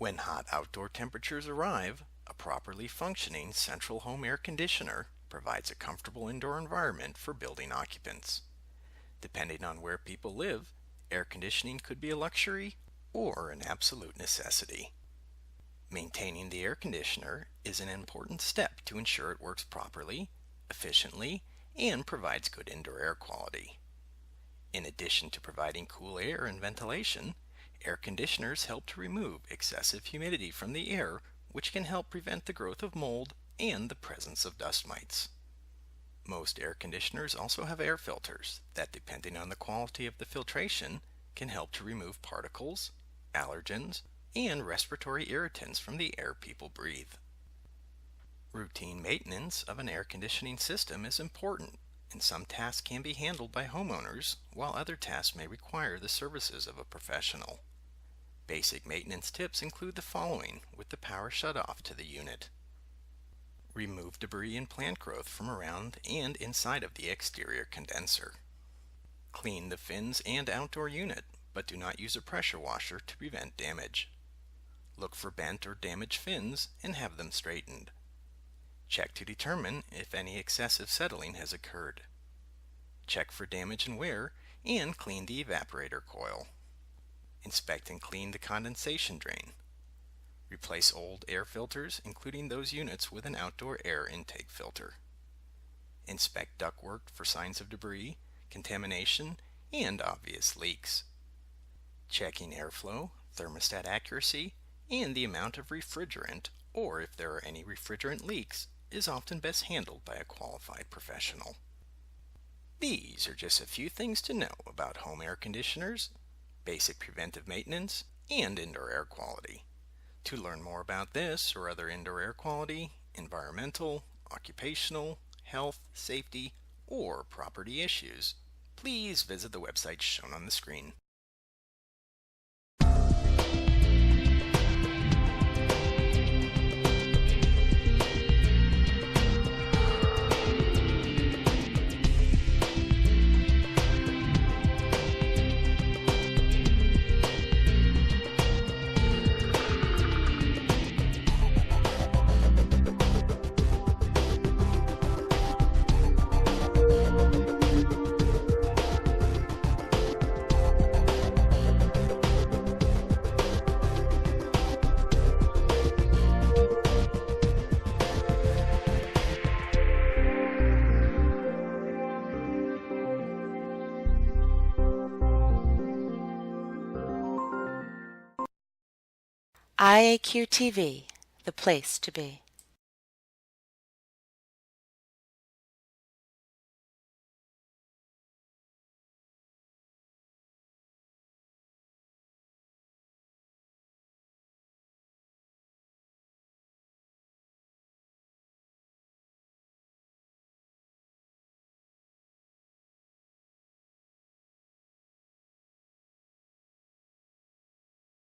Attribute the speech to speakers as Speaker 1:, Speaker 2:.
Speaker 1: When hot outdoor temperatures arrive, a properly functioning central home air conditioner provides a comfortable indoor environment for building occupants. Depending on where people live, air conditioning could be a luxury or an absolute necessity. Maintaining the air conditioner is an important step to ensure it works properly, efficiently, and provides good indoor air quality. In addition to providing cool air and ventilation, air conditioners help to remove excessive humidity from the air, which can help prevent the growth of mold and the presence of dust mites. Most air conditioners also have air filters that, depending on the quality of the filtration, can help to remove particles, allergens, and respiratory irritants from the air people breathe. Routine maintenance of an air conditioning system is important, and some tasks can be handled by homeowners, while other tasks may require the services of a professional. Basic maintenance tips include the following with the power shut off to the unit. Remove debris and plant growth from around and inside of the exterior condenser. Clean the fins and outdoor unit, but do not use a pressure washer to prevent damage. Look for bent or damaged fins and have them straightened. Check to determine if any excessive settling has occurred. Check for damage and wear and clean the evaporator coil. Inspect and clean the condensation drain. Replace old air filters, including those units with an outdoor air intake filter. Inspect ductwork for signs of debris, contamination, and obvious leaks. Checking airflow, thermostat accuracy, and the amount of refrigerant, or if there are any refrigerant leaks, is often best handled by a qualified professional. These are just a few things to know about home air conditioners, basic preventive maintenance, and indoor air quality. To learn more about this or other indoor air quality, environmental, occupational, health, safety, or property issues, please visit the website shown on the screen.
Speaker 2: IAQ TV, the place to be.